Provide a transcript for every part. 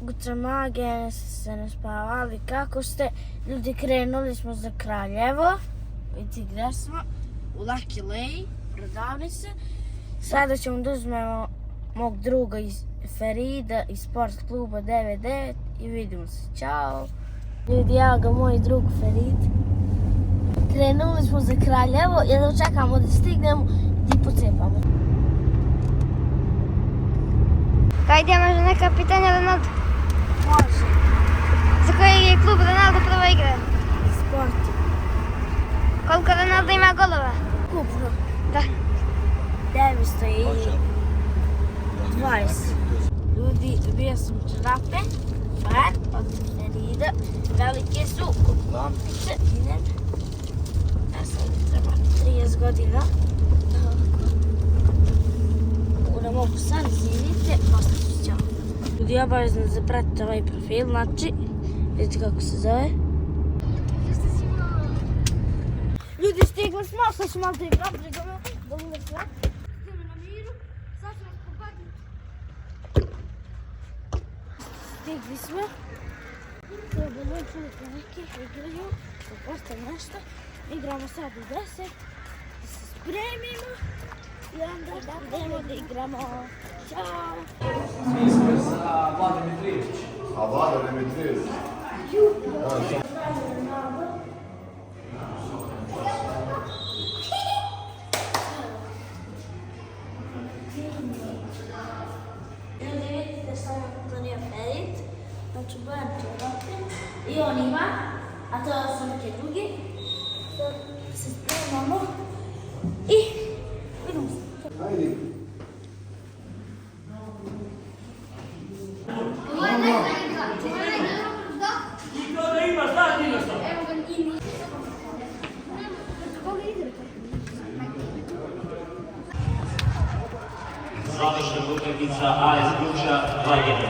Gucamage se naspavali. Kako ste? Ljudi, krenuli smo za Kraljevo. Vidite gdje smo? U Lucky Lay, prodavnice. Sada ćemo da uzmemo mog druga iz Ferida iz sport kluba 99 i vidimo se. Ćao! Ljudi, evo ga moj drug Ferid. Krenuli smo za Kraljevo, jedno čekamo da stignemo i pocepamo. Kajde, može neka pitanja Ronaldo? Može. Za koji je klub Ronaldo prvo igra? Sport. Koliko Ronaldo ima golova? Kupno. Da. 920. Ljudi, dobio sam čarape. Fan od Ferida. Velike su, kompice. Idem. Ja sam treba 30 godina. Ne mogu sad, izvinite, posle ću ćao. Ljudi, obavezno zapratite ovaj profil, znači, vidite kako se zove. Ljudi, stigli smo, sad ću malo da igram, prigledamo, da li sve. Idemo na miru, sad ću vas pogoditi. Stigli smo. Treba učiniti neki, igraju, da postaje nešto. Igramo sad u 10, da se spremimo. I onda idemo da igramo. Ćao! Mi smo za Vlada Medvedović. A Vlada Medvedović? Ljudi, vidite što nam donio Ferit. Znači, bojan čarape. I on ima, a to su neke drugi. Sad se spremamo. I vidimo se. Ajde. Završna utakmica AS Guča 2:1.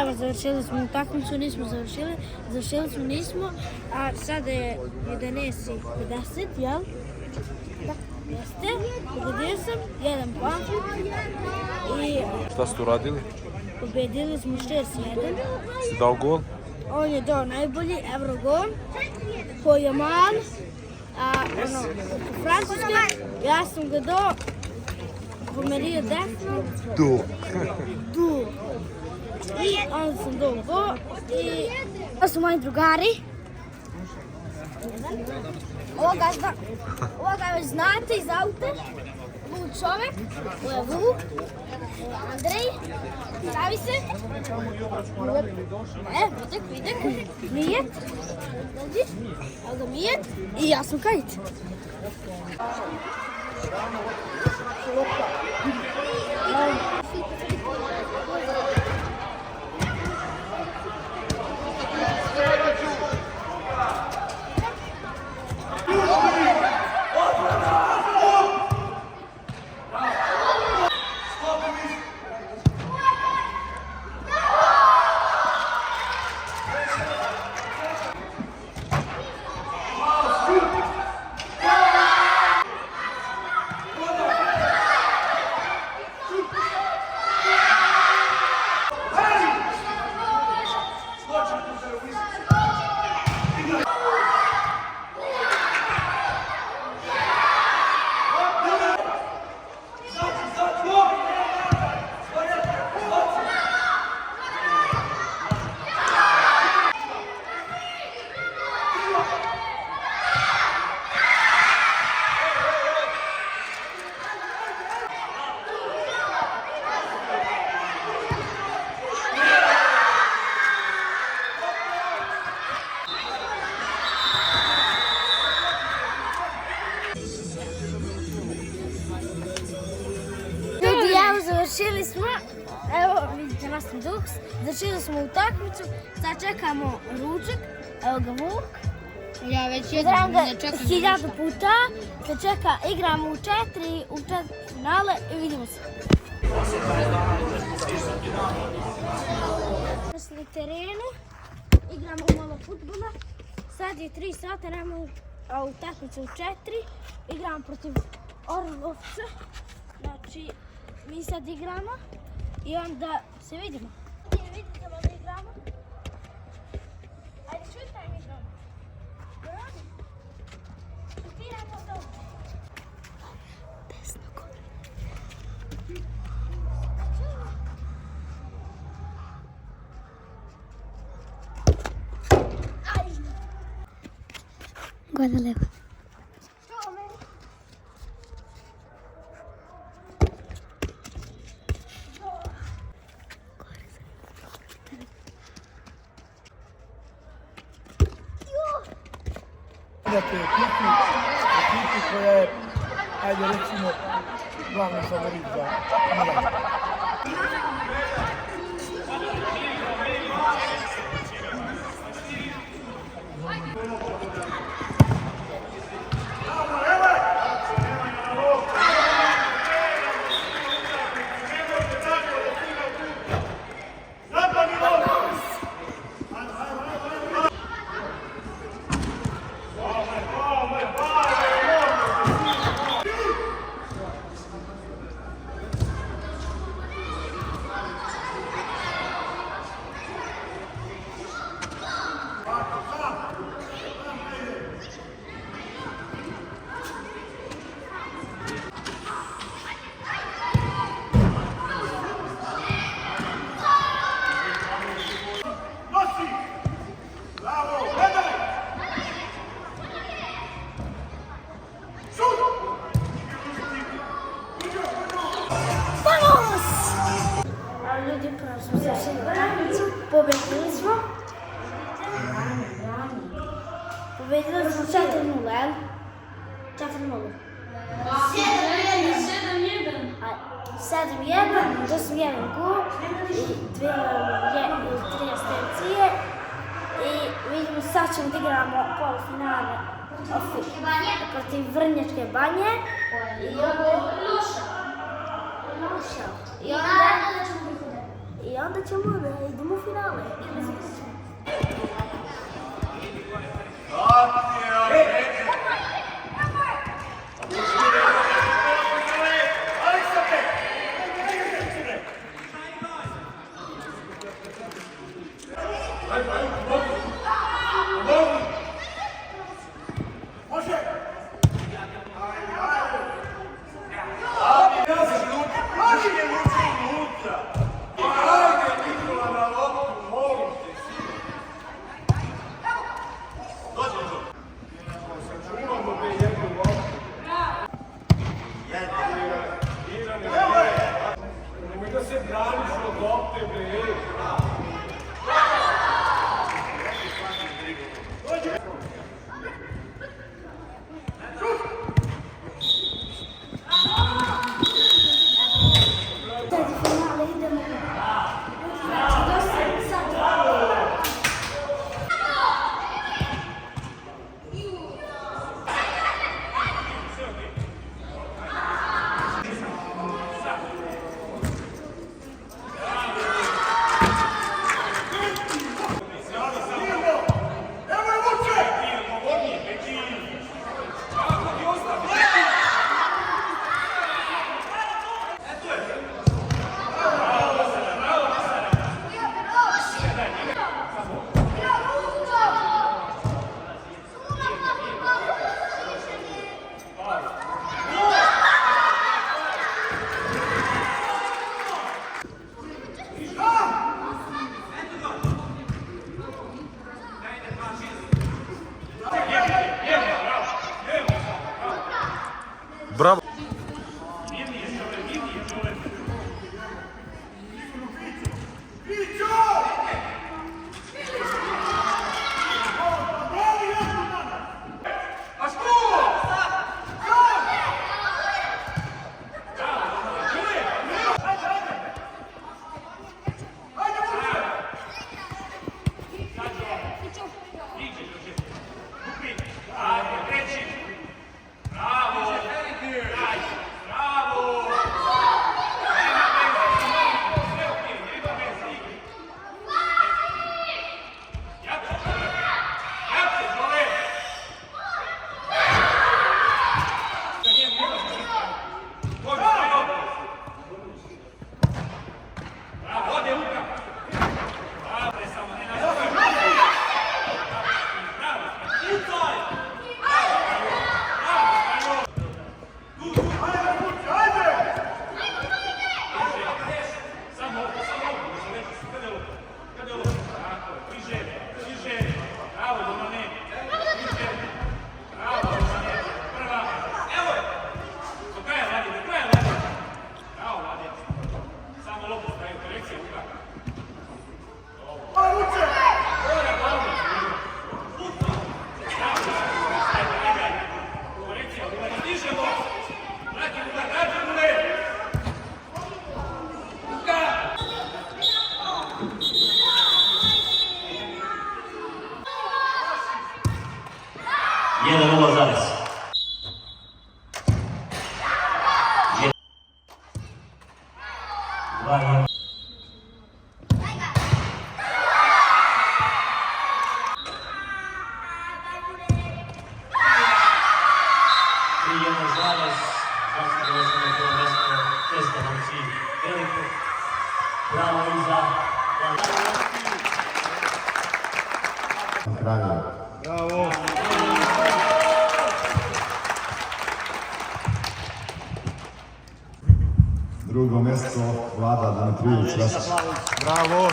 Evo, završili smo utakmicu, nismo završili, nismo, a sada je 11:50, jel? Da, jeste, pogodio sam, jedan pamflet i Šta ste uradili? pobedili smo 6:1. Si dao gol? On je dao najbolji Eurogol, Pojaman, u Francuskoj, ja sam ga dao pomerio desno, Du. I onda sam dao go i ovo su moji drugari. Ovoga već znate iz auta. Lud čovek, ovo je Vuk, ovo je Andrej, stavi se. Vidak, Mijet, evo ga Mijet i ja sam Kajit. Završili smo, evo vidite nas na Dux, završili smo utakmicu, sad čekamo ručak, evo ga Vuk. Ja već Igram ga 1000 puta, se čeka, igramo u 4 finale i vidimo se. Na terenu, igramo malo fudbala, sad je 3 sata, nemamo utakmicu u 4, igramo protiv Orlovca, znači mi sad igramo i onda se vidimo. Vidite malo igramo. Ajde šutaj mi igramo. Brani. Šutiramo to. Desno gore. Gore levo. Ekipi koja je, ajde recimo, glavni favorit za Milan. Ljudi, prvo smo završili utakmicu, pobjedili smo. Pobjedili smo 4-0, jel? 4-0. 7-1, to sam jedan gol i 3 asistencije. I vidimo, sad ćemo da igramo polufinale protiv Vrnjačke Banje. I onda ćemo da idemo u finale. Bravo. Drugo mjesto Vlada Dimitrijević. Bravo.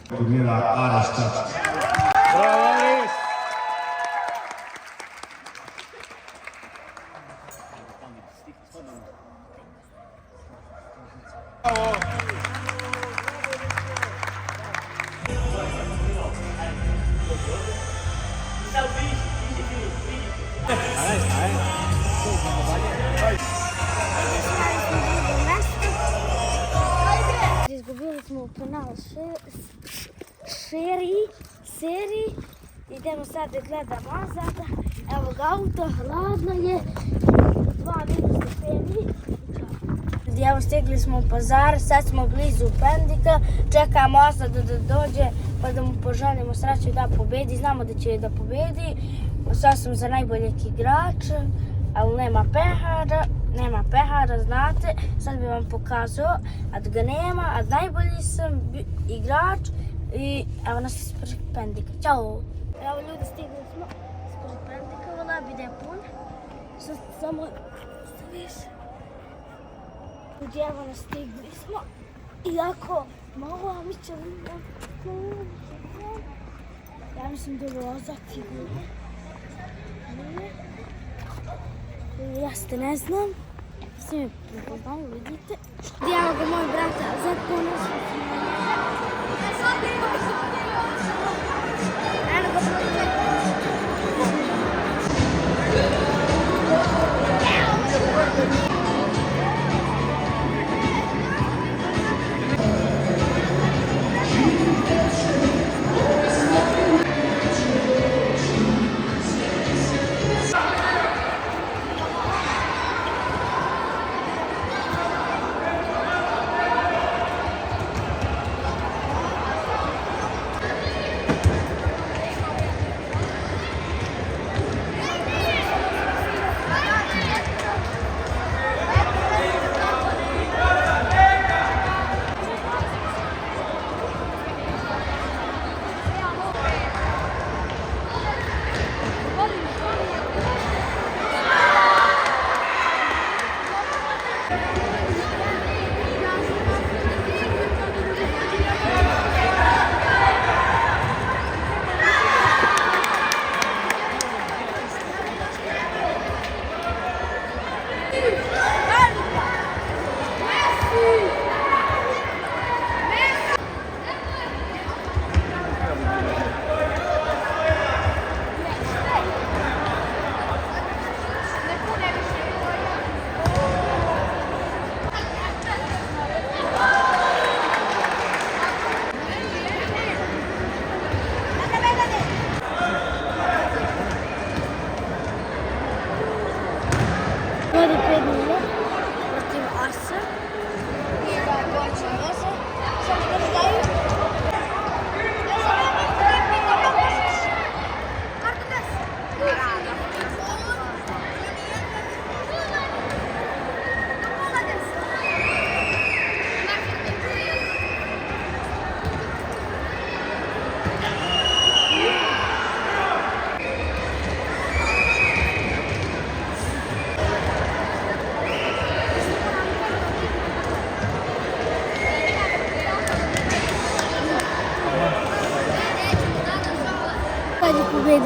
Turnira Ares Čačić. Bravo, Ares. Izgubili smo u penal seriji. Idemo sad da gledamo nazad. Evo ga auto, hladno je. 2 stepeni. Evo stigli smo u Pazar, sad smo blizu Pendika. Čekamo Asada da dođe pa da mu poželimo sreću da pobedi. Znamo da će da pobedi. Sad sam za najboljeg igrača, ali nema pehara, znate. Sad bi vam pokazao, a da ga nema, a najbolji sam igrač. I evo nas ispred Pendika. Ćao! Evo ljudi, stigli smo ispred Pendika, vola bi da je pun. Sad samo staviš. Ljudi, evo nas stigli smo. Iako malo, a mi ćemo... Ja mislim da je voza figura. Jeste, ne znam. Svi me prepoznaju, vidite. Evo ga moj brat, Azad, ponosno sam na njega. Evo ga.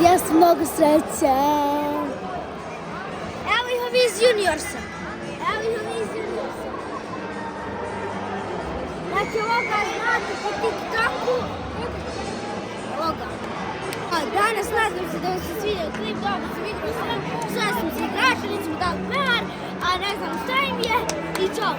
Ja sam mnogo sreće. Evo ih ovi iz juniorsa. Znači ovoga znate po TikToku. Ovoga. Danas nadam se da vam se svidio klip, dobro se vidimo sve. Sada smo se igračili, smo dali PR, a ne znam šta im je. I čao.